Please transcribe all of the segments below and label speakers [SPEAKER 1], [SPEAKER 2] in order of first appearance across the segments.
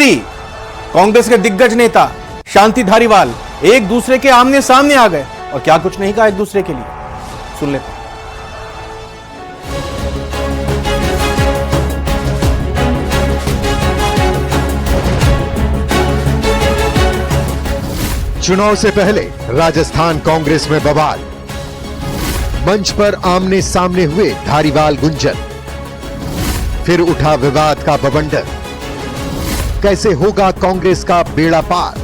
[SPEAKER 1] कांग्रेस के दिग्गज नेता शांति धारीवाल एक दूसरे के आमने सामने आ गए और क्या कुछ नहीं कहा एक दूसरे के लिए, सुन लेते हैं।
[SPEAKER 2] चुनाव से पहले राजस्थान कांग्रेस में बवाल, मंच पर आमने सामने हुए धारीवाल गुंजल, फिर उठा विवाद का बवंडर, कैसे होगा कांग्रेस का बेड़ा पार।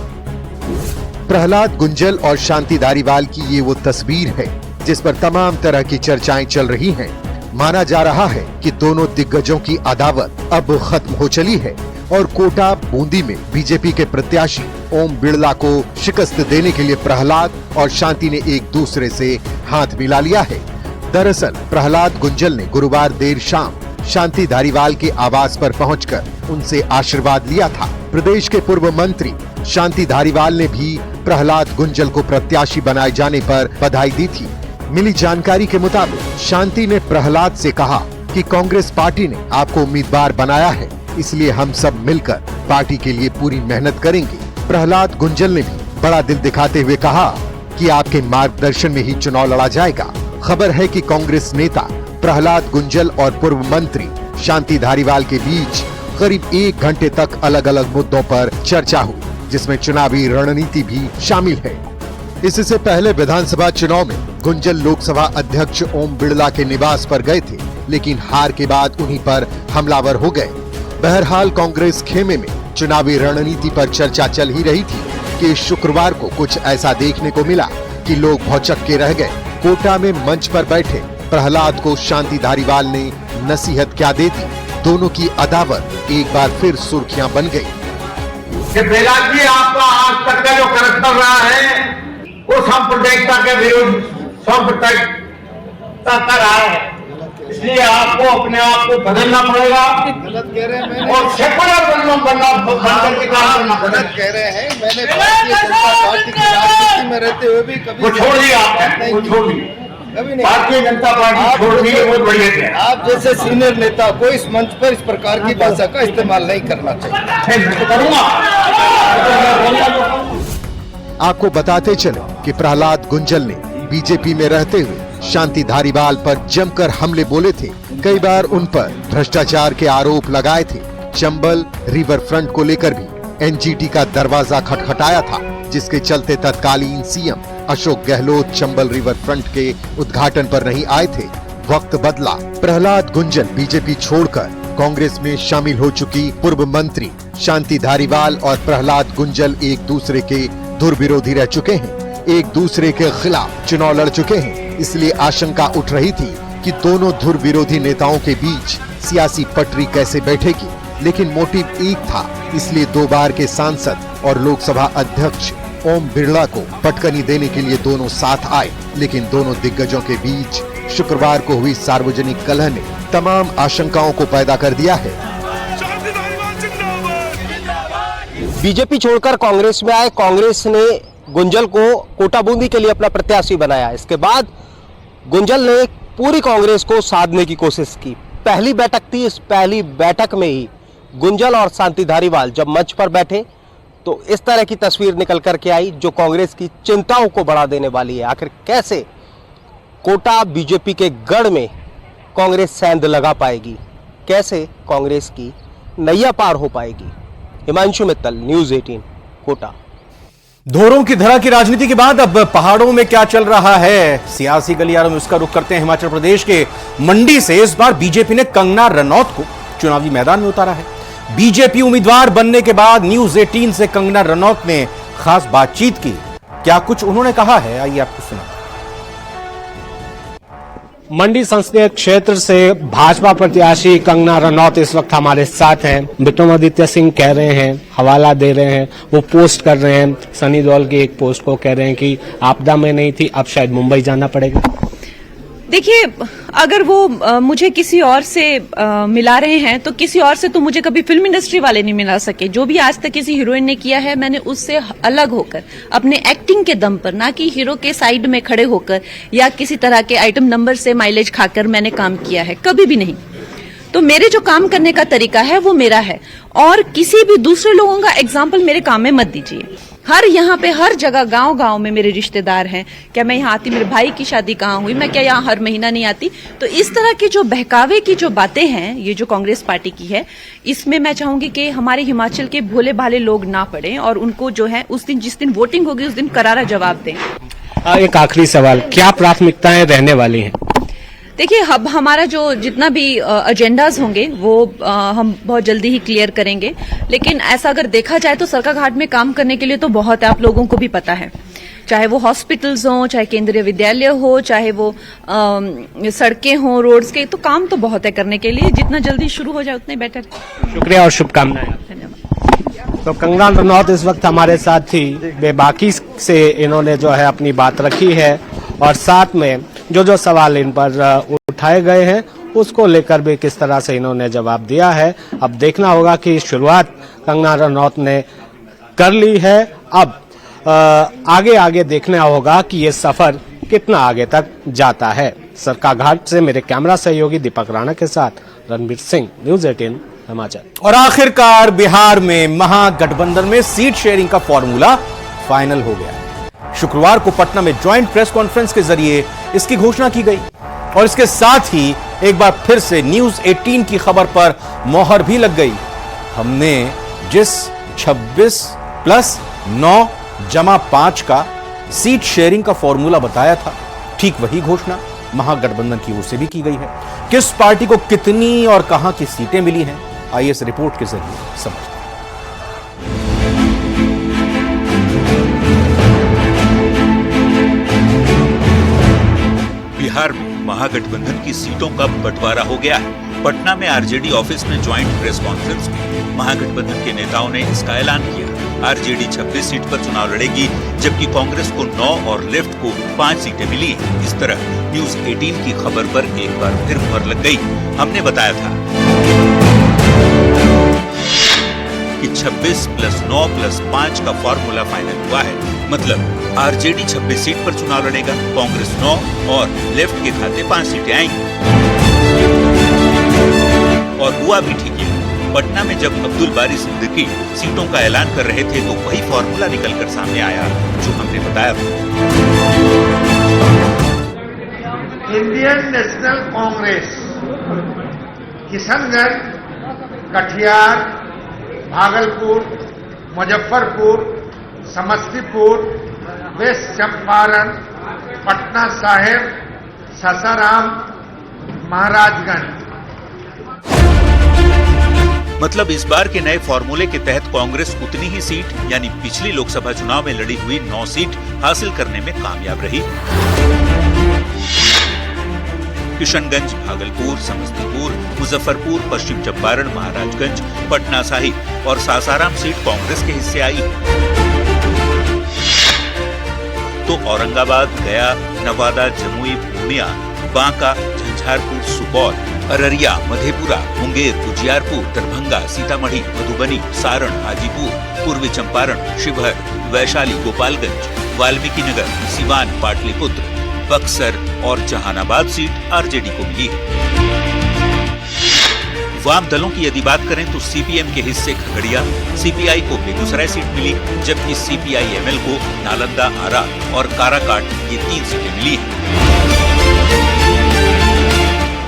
[SPEAKER 2] प्रहलाद गुंजल और शांति धारीवाल की ये वो तस्वीर है जिस पर तमाम तरह की चर्चाएं चल रही हैं। माना जा रहा है कि दोनों दिग्गजों की अदावत अब खत्म हो चली है और कोटा बूंदी में बीजेपी के प्रत्याशी ओम बिड़ला को शिकस्त देने के लिए प्रहलाद और शांति ने एक दूसरे से हाथ मिला लिया है। दरअसल प्रहलाद गुंजल ने गुरुवार देर शाम शांति धारीवाल के आवास पर पहुंचकर उनसे आशीर्वाद लिया था। प्रदेश के पूर्व मंत्री शांति धारीवाल ने भी प्रहलाद गुंजल को प्रत्याशी बनाए जाने पर बधाई दी थी। मिली जानकारी के मुताबिक शांति ने प्रहलाद से कहा कि कांग्रेस पार्टी ने आपको उम्मीदवार बनाया है, इसलिए हम सब मिलकर पार्टी के लिए पूरी मेहनत करेंगे। प्रहलाद गुंजल ने भी बड़ा दिल दिखाते हुए कहा कि आपके मार्गदर्शन में ही चुनाव लड़ा जाएगा। खबर है कि कांग्रेस नेता प्रहलाद गुंजल और पूर्व मंत्री शांति धारीवाल के बीच करीब 1 घंटे तक अलग अलग मुद्दों पर चर्चा हुई, जिसमें चुनावी रणनीति भी शामिल है। इससे पहले विधानसभा चुनाव में गुंजल लोकसभा अध्यक्ष ओम बिड़ला के निवास पर गए थे, लेकिन हार के बाद उन्हीं पर हमलावर हो गए। बहरहाल कांग्रेस खेमे में चुनावी रणनीति पर चर्चा चल ही रही थी कि शुक्रवार को कुछ ऐसा देखने को मिला कि लोग भौचक्के के रह गए। कोटा में मंच पर बैठे प्रहलाद को शांति धारीवाल ने नसीहत क्या दे दी। दोनों की अदावत एक बार फिर सुर्खियां बन गई।
[SPEAKER 3] प्रहलाद जी, आपका आज तक का जो करतब रहा है वो सांप्रदायिकता के विरुद्ध सांप्रदायिकता का रहा है, इसलिए आपको अपने आप को बदलना पड़ेगा।
[SPEAKER 4] गलत कह रहे हैं,
[SPEAKER 3] और सेकुलर बनना
[SPEAKER 4] गलत कह रहे हैं। मैंने भारतीय जनता पार्टी की राजनीति में रहते हुए भी कभी
[SPEAKER 3] वो छोड़ दिया आपने, वो छोड़ दिया।
[SPEAKER 4] कभी नहीं।
[SPEAKER 3] भारतीय जनता पार्टी छोड़ दी, बहुत बढ़िया है।
[SPEAKER 4] आप जैसे सीनियर नेता को इस मंच पर इस प्रकार की भाषा का इस्तेमाल नहीं करना चाहिए।
[SPEAKER 3] मैं तो करूंगा।
[SPEAKER 2] आपको बताते चले कि प्रहलाद गुंजल ने बीजेपी में रहते हुए शांति धारीवाल पर जमकर हमले बोले थे। कई बार उन पर भ्रष्टाचार के आरोप लगाए थे। चंबल रिवर फ्रंट को लेकर भी एनजीटी का दरवाजा खटखटाया था, जिसके चलते तत्कालीन CM Ashok Gehlot Chambal river front के उद्घाटन पर नहीं आए थे। वक्त बदला। प्रहलाद गुंजल बीजेपी छोड़कर कांग्रेस में शामिल हो चुकी पूर्व मंत्री शांति धारीवाल और प्रहलाद गुंजल एक दूसरे के धुर विरोधी रह चुके हैं, एक दूसरे के खिलाफ चुनाव लड़ चुके हैं। इसलिए आशंका उठ रही थी कि दोनों धुर विरोधी नेताओं के बीच सियासी पटरी कैसे बैठेगी, लेकिन मोटिव एक था। इसलिए 2 बार के सांसद और लोकसभा अध्यक्ष ओम बिड़ला को पटकनी देने के लिए दोनों साथ आए, लेकिन दोनों दिग्गजों के बीच शुक्रवार को हुई सार्वजनिक कलह ने तमाम आशंकाओं को पैदा कर दिया है।
[SPEAKER 5] बीजेपी छोड़कर कांग्रेस में आए कांग्रेस ने गुंजल को कोटा बूंदी के लिए अपना प्रत्याशी बनाया। इसके बाद गुंजल ने पूरी कांग्रेस को साधने की कोशिश की। पहली बैठक थी, इस पहली बैठक में ही गुंजल और शांति धारीवाल जब मंच पर बैठे तो इस तरह की तस्वीर निकल करके आई जो कांग्रेस की चिंताओं को बढ़ा देने वाली है। आखिर कैसे कोटा बीजेपी के गढ़ में कांग्रेस सेंध लगा पाएगी, कैसे कांग्रेस की नैया पार हो पाएगी। हिमांशु मित्तल, न्यूज़ 18, कोटा।
[SPEAKER 1] धोरों की धरा की राजनीति के बाद अब पहाड़ों में क्या चल रहा है सियासी गलियारों में, उसका रुख करते हैं हिमाचल प्रदेश के मंडी से। इस बार बीजेपी ने कंगना रनौत को चुनावी मैदान में उतारा है। बीजेपी उम्मीदवार बनने के बाद न्यूज़ 18 से कंगना रनौत ने खास बातचीत की। क्या कुछ उन्होंने कहा है, आइए आपको सुना।
[SPEAKER 6] मंडी संसदीय क्षेत्र से भाजपा प्रत्याशी कंगना रनौत इस वक्त हमारे साथ हैं। विक्रमादित्य सिंह कह रहे हैं, हवाला दे रहे हैं, वो पोस्ट कर रहे हैं सनी देओल की एक पोस्ट को, कह रहे हैं कि आपदा में नहीं थी, अब शायद मुंबई जाना पड़ेगा।
[SPEAKER 7] देखिए, अगर वो मुझे किसी और से मिला रहे हैं तो किसी और से तो मुझे कभी फिल्म इंडस्ट्री वाले नहीं मिला सके। जो भी आज तक किसी हीरोइन ने किया है मैंने उससे अलग होकर अपने एक्टिंग के दम पर, ना कि हीरो के साइड में खड़े होकर या किसी तरह के आइटम नंबर से माइलेज खाकर मैंने काम किया है, कभी भी नहीं। तो मेरे जो काम करने का तरीका है वो मेरा है, और किसी भी दूसरे लोगों का एग्जाम्पल मेरे काम में मत दीजिए। यहाँ पे हर जगह गांव-गांव में मेरे रिश्तेदार हैं। क्या मैं यहाँ आती, मेरे भाई की शादी कहाँ हुई, मैं क्या यहाँ हर महीना नहीं आती? तो इस तरह की जो बहकावे की जो बातें हैं, ये जो कांग्रेस पार्टी की है, इसमें मैं चाहूंगी कि हमारे हिमाचल के भोले भाले लोग ना पड़े और उनको जो है उस दिन, जिस दिन वोटिंग होगी, उस दिन करारा जवाब दें।
[SPEAKER 6] एक आखिरी सवाल, क्या प्राथमिकताएं रहने वाली हैं?
[SPEAKER 7] देखिए, अब हमारा जो जितना भी एजेंडाज होंगे वो हम बहुत जल्दी ही क्लियर करेंगे, लेकिन ऐसा अगर देखा जाए तो सरकाघाट में काम करने के लिए तो बहुत है, आप लोगों को भी पता है। चाहे वो हॉस्पिटल्स हों, चाहे केंद्रीय विद्यालय हो, चाहे वो सड़कें हों, रोड्स के, तो काम तो बहुत है करने के लिए। जितना जल्दी शुरू हो जाए उतना ही बेटर।
[SPEAKER 6] शुक्रिया और शुभकामनाएं।
[SPEAKER 7] धन्यवाद।
[SPEAKER 6] तो कंगना रनौत इस वक्त हमारे साथ थी। बेबाकी से इन्होंने जो है अपनी बात रखी है और साथ में जो सवाल इन पर उठाए गए हैं उसको लेकर भी किस तरह से इन्होंने जवाब दिया है। अब देखना होगा कि शुरुआत कंगना रनौत ने कर ली है। अब आगे देखना होगा कि ये सफर कितना आगे तक जाता है। सरकाघाट से मेरे कैमरा सहयोगी दीपक राणा के साथ रणबीर सिंह, न्यूज़ 18 हिमाचल।
[SPEAKER 1] और आखिरकार बिहार में महागठबंधन में सीट शेयरिंग का फॉर्मूला फाइनल हो गया। शुक्रवार को पटना में ज्वाइंट प्रेस कॉन्फ्रेंस के जरिए इसकी घोषणा की गई और इसके साथ ही एक बार फिर से न्यूज़ 18 की खबर पर मोहर भी लग गई। हमने जिस 26 + 9 + 5 का सीट शेयरिंग का फॉर्मूला बताया था, ठीक वही घोषणा महागठबंधन की ओर से भी की गई है। किस पार्टी को कितनी और कहां की सीटें मिली हैं, आइए इस रिपोर्ट के जरिए समझते हैं।
[SPEAKER 8] बिहार में महागठबंधन की सीटों का बंटवारा हो गया है। पटना में आरजेडी ऑफिस में ज्वाइंट प्रेस कॉन्फ्रेंस में महागठबंधन के नेताओं ने इसका ऐलान किया। आरजेडी 26 सीट पर चुनाव लड़ेगी, जबकि कांग्रेस को 9 और लेफ्ट को 5 सीटें मिली। इस तरह न्यूज़ 18 की खबर पर एक बार फिर मुहर लग गई। हमने बताया था कि 26 + 9 + 5 का फॉर्मूला फाइनल हुआ है। मतलब आरजेडी 26 सीट पर चुनाव लड़ेगा, कांग्रेस 9 और लेफ्ट के खाते 5 सीटें आएंगी। और हुआ भी ठीक है। पटना में जब अब्दुल बारी सिद्दीकी सीटों का ऐलान कर रहे थे तो वही फॉर्मूला निकलकर सामने आया जो हमने बताया था।
[SPEAKER 3] Indian National Congress Kishanganj, Katihar, Bhagalpur, Muzaffarpur, Samastipur, West Champaran, Patna Sahib, Sasaram, Maharajganj.
[SPEAKER 8] मतलब इस बार के नए फॉर्मूले के तहत कांग्रेस उतनी ही सीट यानी पिछली लोकसभा चुनाव में लड़ी हुई 9 सीट हासिल करने में कामयाब रही। किशनगंज, भागलपुर, समस्तीपुर, मुजफ्फरपुर, पश्चिम चंपारण, महाराजगंज, पटना साहिब और सासाराम सीट कांग्रेस के हिस्से आई। तो औरंगाबाद, गया, नवादा, जमुई, पूर्णिया, बांका, झंझारपुर, सुपौल, अररिया, मधेपुरा, मुंगेर, उजियारपुर, दरभंगा, सीतामढ़ी, मधुबनी, सारण, हाजीपुर, पूर्वी चंपारण, शिवहर, वैशाली, गोपालगंज, वाल्मीकि नगर, सिवान, पाटलिपुत्र, बक्सर और जहानाबाद सीट आरजेडी को मिली है। वाम दलों की यदि बात करें तो सीपीएम के हिस्से खगड़िया, सीपीआई को बेगूसराय सीट मिली, जबकि सीपीआई-एमएल को नालंदा, आरा और काराकाट ये 3 सीटें मिली हैं।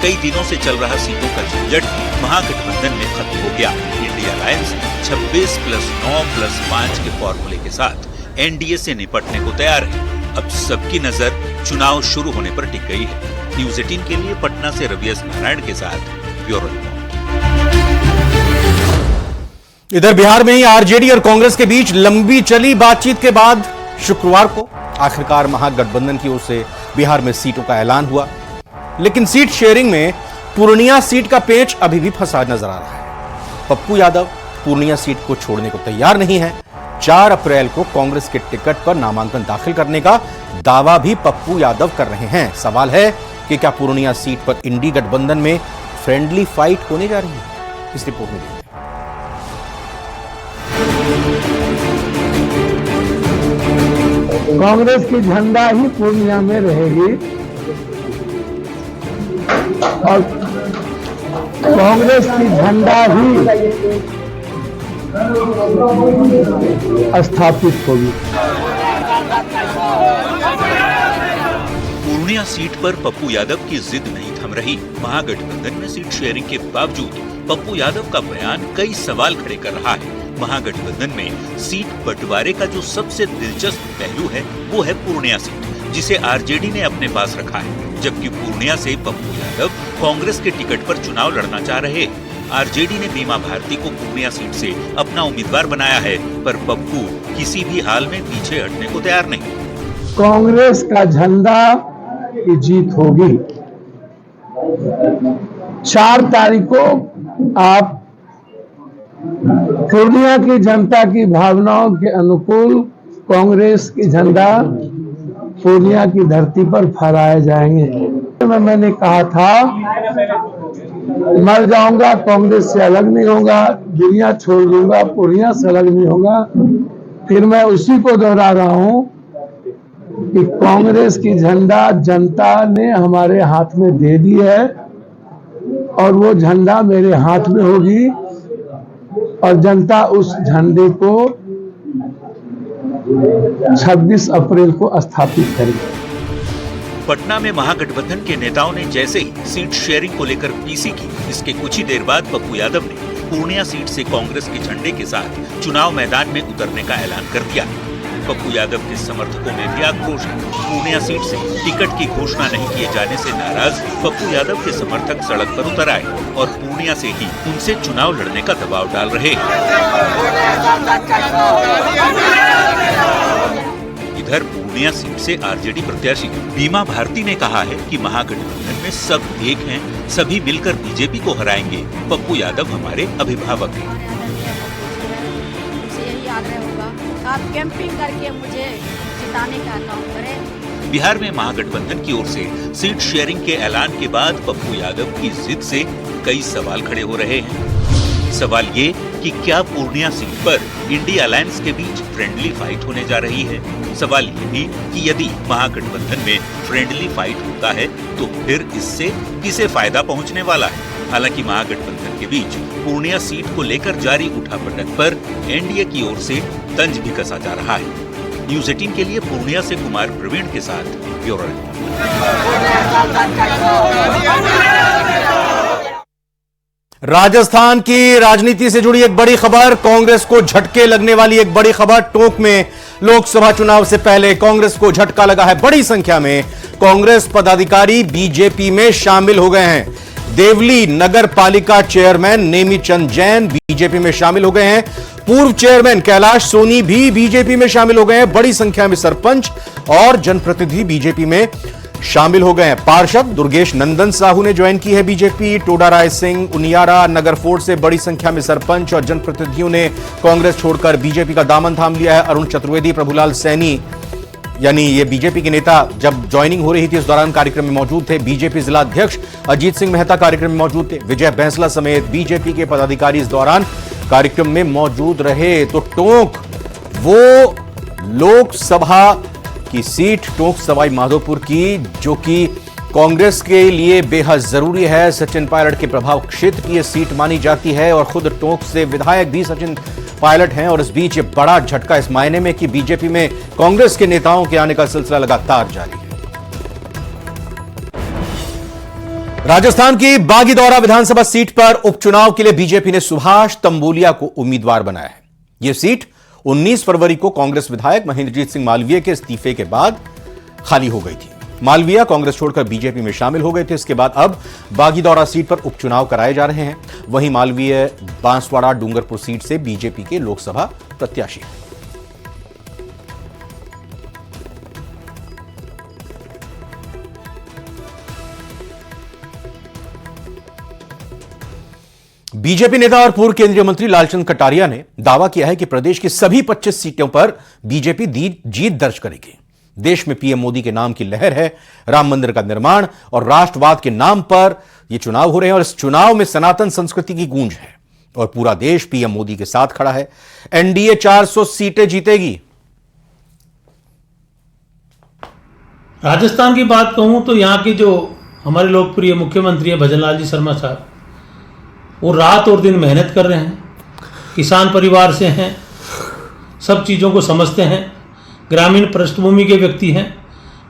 [SPEAKER 8] कई दिनों से चल रहा सीटों का झंझट महागठबंधन में खत्म हो गया। इंडिया अलायंस 26 + 9 + 5 के फॉर्मूले के साथ एनडीए से निपटने को तैयार है। अब सबकी नजर चुनाव शुरू होने पर टिक गई है। न्यूज़ 18 के लिए पटना से रवि एस नारायण के साथ ब्यूरो रिपोर्ट।
[SPEAKER 1] इधर बिहार में ही आरजेडी और कांग्रेस के बीच लंबी चली बातचीत के बाद शुक्रवार को आखिरकार महागठबंधन की ओर से बिहार में सीटों का ऐलान हुआ, लेकिन सीट शेयरिंग में पूर्णिया सीट का पेच अभी भी फंसा नजर आ रहा है। पप्पू यादव पूर्णिया सीट को छोड़ने को तैयार नहीं है। 4 अप्रैल को कांग्रेस के टिकट पर नामांकन दाखिल करने का दावा भी पप्पू यादव कर रहे हैं। सवाल है कि क्या पूर्णिया सीट पर इंडी गठबंधन में फ्रेंडली फाइट होने जा रही है? इस रिपोर्ट में देखिए।
[SPEAKER 9] कांग्रेस की झंडा ही पूर्णिया में रहेगी और कांग्रेस की झंडा ही स्थापित होगी।
[SPEAKER 8] पूर्णिया सीट पर पप्पू यादव की जिद नहीं थम रही। महागठबंधन में सीट शेयरिंग के बावजूद पप्पू यादव का बयान कई सवाल खड़े कर रहा है। महागठबंधन में सीट बंटवारे का जो सबसे दिलचस्प पहलू है वो है पूर्णिया सीट, जिसे आरजेडी ने अपने पास रखा है, जबकि पूर्णिया से पप्पू यादव कांग्रेस के टिकट पर चुनाव लड़ना चाह रहे हैं। आरजेडी ने बीमा भारती को पूर्णिया सीट से अपना उम्मीदवार बनाया है, पर पप्पू किसी भी हाल में पीछे हटने को तैयार नहीं।
[SPEAKER 9] कांग्रेस का झंडा की जीत होगी। 4 तारीख को आप पूर्णिया की जनता की भावनाओं के अनुकूल कांग्रेस की झंडा पूर्णिया की धरती पर फहराए जाएंगे। मैंने कहा था मर जाऊंगा, कांग्रेस से अलग नहीं होगा, दुनिया छोड़ दूंगा, पूर्णिया से अलग नहीं होगा। फिर मैं उसी को दोहरा रहा हूं कि कांग्रेस की झंडा जनता ने हमारे हाथ में दे दी है और वो झंडा मेरे हाथ में होगी और जनता उस झंडे को 26 अप्रैल को स्थापित करेगी।
[SPEAKER 8] पटना में महागठबंधन के नेताओं ने जैसे ही सीट शेयरिंग को लेकर पीसी की, इसके कुछ ही देर बाद पप्पू यादव ने पूर्णिया सीट से कांग्रेस के झंडे के साथ चुनाव मैदान में उतरने का ऐलान कर दिया। पप्पू यादव के समर्थकों में भी आक्रोश है। पूर्णिया सीट से टिकट की घोषणा नहीं किए जाने से नाराज पप्पू यादव के समर्थक सड़क पर उतर आए और पूर्णिया से ही उनसे चुनाव लड़ने का दबाव डाल रहे। इधर पूर्णिया सीट से आरजेडी प्रत्याशी बीमा भारती ने कहा है कि महागठबंधन में सब एक हैं, सभी मिलकर बीजेपी को हराएंगे। पप्पू यादव हमारे अभिभावक हैं।
[SPEAKER 10] यही आग्रह होगा, आप कैंपिंग करके मुझे जिताने का काम करें।
[SPEAKER 8] बिहार में महागठबंधन की ओर से सीट शेयरिंग के ऐलान के बाद पप्पू यादव की जिद से कई सवाल खड़े हो रहे हैं। सवाल ये कि क्या पूर्णिया सीट पर इंडिया अलायंस के बीच फ्रेंडली फाइट होने जा रही है। सवाल ये भी कि यदि महागठबंधन में फ्रेंडली फाइट होता है तो फिर इससे किसे फायदा पहुंचने वाला है। हालांकि महागठबंधन के बीच पूर्णिया सीट को लेकर जारी उठापटक पर एनडीए की ओर से तंज भी कसा जा रहा है। न्यूज़ 18 के लिए पूर्णिया से कुमार प्रवीण के साथ ब्यूरो रिपोर्ट।
[SPEAKER 1] राजस्थान की राजनीति से जुड़ी एक बड़ी खबर, कांग्रेस को झटके लगने वाली एक बड़ी खबर। टोंक में लोकसभा चुनाव से पहले कांग्रेस को झटका लगा है। बड़ी संख्या में कांग्रेस पदाधिकारी बीजेपी में शामिल हो गए हैं। देवली नगर पालिका चेयरमैन नेमीचंद जैन बीजेपी में शामिल हो गए हैं। पूर्व चेयरमैन कैलाश सोनी भी बीजेपी में शामिल हो गए हैं। बड़ी संख्या में सरपंच और जनप्रतिनिधि बीजेपी में शामिल हो गए हैं। पार्षद दुर्गेश नंदन साहू ने ज्वाइन की है बीजेपी। टोडा राय सिंह, उनियारा, नगरफोर्ड से बड़ी संख्या में सरपंच और जनप्रतिनिधियों ने कांग्रेस छोड़कर बीजेपी का दामन थाम लिया है। अरुण चतुर्वेदी, प्रभुलाल सैनी यानी ये बीजेपी के नेता जब ज्वाइनिंग हो रही थी उस दौरान कार्यक्रम में मौजूद थे। बीजेपी जिला अध्यक्ष अजीत सिंह मेहता कार्यक्रम में मौजूद थे। विजय बैंसला समेत बीजेपी के पदाधिकारी इस दौरान कार्यक्रम में मौजूद रहे। तो टोंक वो लोकसभा की सीट, टोंक सवाई माधोपुर की, जो कि कांग्रेस के लिए बेहद जरूरी है। सचिन पायलट के प्रभाव क्षेत्र की यह सीट मानी जाती है और खुद टोंक से विधायक भी सचिन पायलट हैं। और इस बीच ये बड़ा झटका इस मायने में कि बीजेपी में कांग्रेस के नेताओं के आने का सिलसिला लगातार जारी है। राजस्थान की बागीदौरा विधानसभा सीट पर उपचुनाव के लिए बीजेपी ने सुभाष तंबोलिया को उम्मीदवार बनाया है। यह सीट 19 फरवरी को कांग्रेस विधायक महेंद्रजीत सिंह मालवीय के इस्तीफे के बाद खाली हो गई थी। मालवीय कांग्रेस छोड़कर बीजेपी में शामिल हो गए थे। इसके बाद अब बागीदौरा सीट पर उपचुनाव कराए जा रहे हैं। वहीं मालवीय बांसवाड़ा डूंगरपुर सीट से बीजेपी के लोकसभा प्रत्याशी हैं। बीजेपी नेता और पूर्व केंद्रीय मंत्री लालचंद कटारिया ने दावा किया है कि प्रदेश की सभी 25 सीटों पर बीजेपी जीत दर्ज करेगी। देश में पीएम मोदी के नाम की लहर है। राम मंदिर का निर्माण और राष्ट्रवाद के नाम पर यह चुनाव हो रहे हैं और इस चुनाव में सनातन संस्कृति की गूंज है और पूरा देश पीएम मोदी के साथ खड़ा है। एनडीए 400 सीटें जीतेगी।
[SPEAKER 11] राजस्थान की बात कहूं तो यहां के जो हमारे लोकप्रिय मुख्यमंत्री है भजनलाल जी शर्मा साहब, वो रात और दिन मेहनत कर रहे हैं, किसान परिवार से हैं, सब चीज़ों को समझते हैं, ग्रामीण पृष्ठभूमि के व्यक्ति हैं।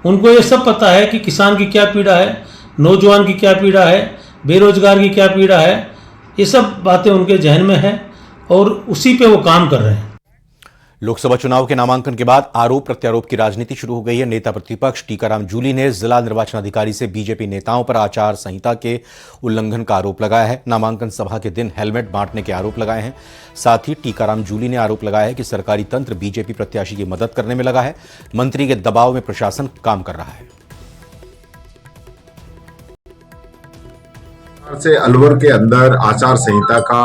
[SPEAKER 11] उनको ये सब पता है कि किसान की क्या पीड़ा है, नौजवान की क्या पीड़ा है, बेरोजगार की क्या पीड़ा है। ये सब बातें उनके जहन में है और उसी पे वो काम कर रहे हैं।
[SPEAKER 1] लोकसभा चुनाव के नामांकन के बाद आरोप प्रत्यारोप की राजनीति शुरू हो गई है। नेता प्रतिपक्ष टीकाराम जूली ने जिला निर्वाचन अधिकारी से बीजेपी नेताओं पर आचार संहिता के उल्लंघन का आरोप लगाया है। नामांकन सभा के दिन हेलमेट बांटने के आरोप लगाए हैं। साथ ही टीकाराम जूली ने आरोप लगाया है कि सरकारी तंत्र बीजेपी प्रत्याशी की मदद करने में लगा है। मंत्री के दबाव में प्रशासन काम कर रहा है।
[SPEAKER 12] से अलवर के अंदर आचार संहिता का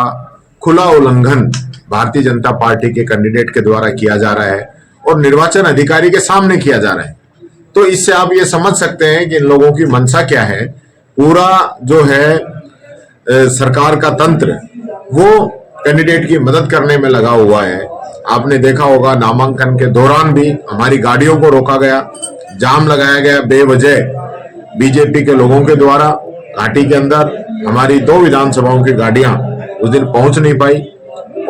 [SPEAKER 12] खुला उल्लंघन भारतीय जनता पार्टी के कैंडिडेट के द्वारा किया जा रहा है और निर्वाचन अधिकारी के सामने किया जा रहा है। तो इससे आप ये समझ सकते हैं कि इन लोगों की मंशा क्या है। पूरा जो है सरकार का तंत्र वो कैंडिडेट की मदद करने में लगा हुआ है। आपने देखा होगा नामांकन के दौरान भी हमारी गाड़ियों को रोका गया, जाम लगाया गया बेवजह बीजेपी के लोगों के द्वारा। घाटी के अंदर हमारी 2 विधानसभाओं की गाड़ियां उस दिन पहुंच नहीं पाई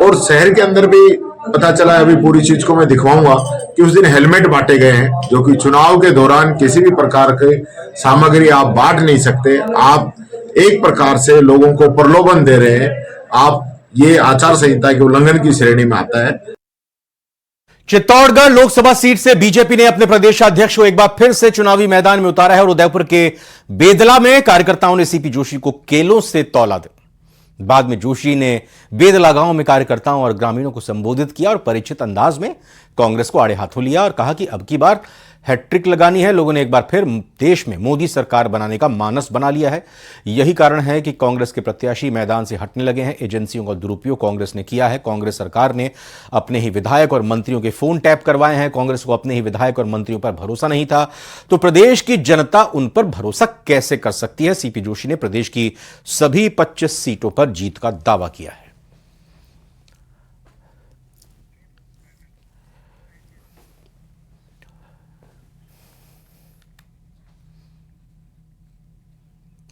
[SPEAKER 12] और शहर के अंदर भी पता चला, अभी पूरी चीज को मैं दिखवाऊंगा, कि उस दिन हेलमेट बांटे गए हैं, जो कि चुनाव के दौरान किसी भी प्रकार के सामग्री आप बांट नहीं सकते। आप एक प्रकार से लोगों को प्रलोभन दे रहे हैं। आप ये आचार संहिता के उल्लंघन की श्रेणी में आता है।
[SPEAKER 1] चित्तौड़गढ़ लोकसभा सीट से बीजेपी ने अपने प्रदेशाध्यक्ष को एक बार फिर से चुनावी मैदान में उतारा है और उदयपुर के बेदला में कार्यकर्ताओं ने सीपी जोशी को केलों से तौला दिया। बाद में जोशी ने बेदला गांव में कार्यकर्ताओं और ग्रामीणों को संबोधित किया और परिचित अंदाज में कांग्रेस को आड़े हाथों लिया और कहा कि अब की बार हैट्रिक लगानी है। लोगों ने एक बार फिर देश में मोदी सरकार बनाने का मानस बना लिया है। यही कारण है कि कांग्रेस के प्रत्याशी मैदान से हटने लगे हैं। एजेंसियों का दुरुपयोग कांग्रेस ने किया है। कांग्रेस सरकार ने अपने ही विधायक और मंत्रियों के फोन टैप करवाए हैं। कांग्रेस को अपने ही विधायक और मंत्रियों पर भरोसा नहीं था, तो प्रदेश की जनता उन पर भरोसा कैसे कर सकती है। सीपी जोशी ने प्रदेश की सभी 25 सीटों पर जीत का दावा किया है।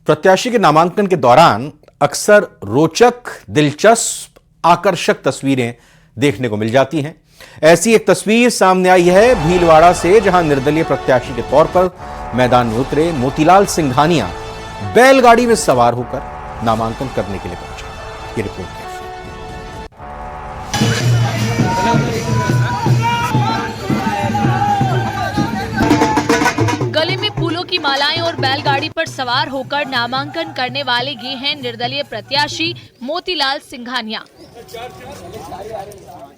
[SPEAKER 1] प्रत्याशी के नामांकन के दौरान अक्सर रोचक, दिलचस्प, आकर्षक तस्वीरें देखने को मिल जाती हैं। ऐसी एक तस्वीर सामने आई है भीलवाड़ा से, जहां निर्दलीय प्रत्याशी के तौर पर मैदान में उतरे मोतीलाल सिंघानिया बैलगाड़ी में सवार होकर नामांकन करने के लिए पहुंचे। ये रिपोर्ट है।
[SPEAKER 13] गले में फूलों की मालाएं और बैलगाड़ी पर सवार होकर नामांकन करने वाले ये हैं निर्दलीय प्रत्याशी मोतीलाल सिंघानिया,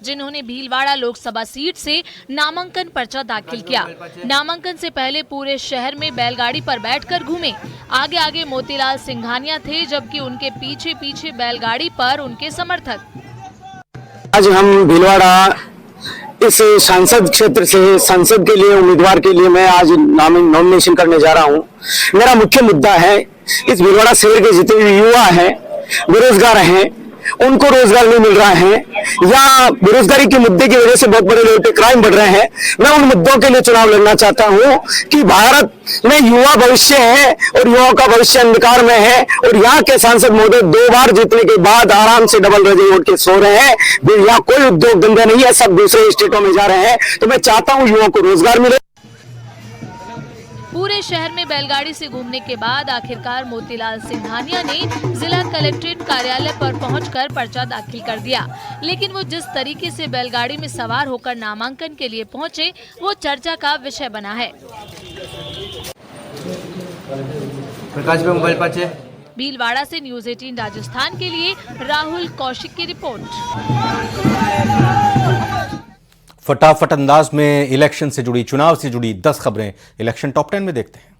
[SPEAKER 13] जिन्होंने भीलवाड़ा लोकसभा सीट से नामांकन पर्चा दाखिल किया। नामांकन से पहले पूरे शहर में बैलगाड़ी पर बैठकर घूमे। आगे आगे मोतीलाल सिंघानिया थे, जबकि उनके पीछे पीछे बैलगाड़ी पर उनके समर्थक।
[SPEAKER 14] आज हम भीलवाड़ा इस सांसद क्षेत्र से संसद के लिए उम्मीदवार के लिए मैं आज नॉमिनेशन करने जा रहा हूं। मेरा मुख्य मुद्दा है, इस भीलवाड़ा शहर के जितने भी युवा हैं, बेरोजगार हैं, उनको रोजगार नहीं मिल रहा है या बेरोजगारी के मुद्दे की वजह से बहुत बड़े लेवल पे क्राइम बढ़ रहे हैं। मैं उन मुद्दों के लिए चुनाव लड़ना चाहता हूं कि भारत में युवा भविष्य है और युवाओं का भविष्य अंधकार में है और यहाँ के सांसद महोदय 2 बार जीतने के बाद आराम से डबल रजे वोट के सो रहे हैं। यहाँ कोई उद्योग धंधा नहीं है, सब दूसरे स्टेटों में जा रहे हैं। तो मैं चाहता हूँ युवाओं को रोजगार मिले।
[SPEAKER 13] पूरे शहर में बैलगाड़ी से घूमने के बाद आखिरकार मोतीलाल सिंघानिया ने जिला कलेक्ट्रेट कार्यालय पर पहुंचकर पर्चा दाखिल कर दिया। लेकिन वो जिस तरीके से बैलगाड़ी में सवार होकर नामांकन के लिए पहुंचे, वो चर्चा का विषय बना है। भीलवाड़ा से न्यूज़ 18 राजस्थान के लिए राहुल कौशिक की रिपोर्ट।
[SPEAKER 1] फटाफट अंदाज में इलेक्शन से जुड़ी, चुनाव से जुड़ी 10 खबरें इलेक्शन टॉप 10 में देखते हैं।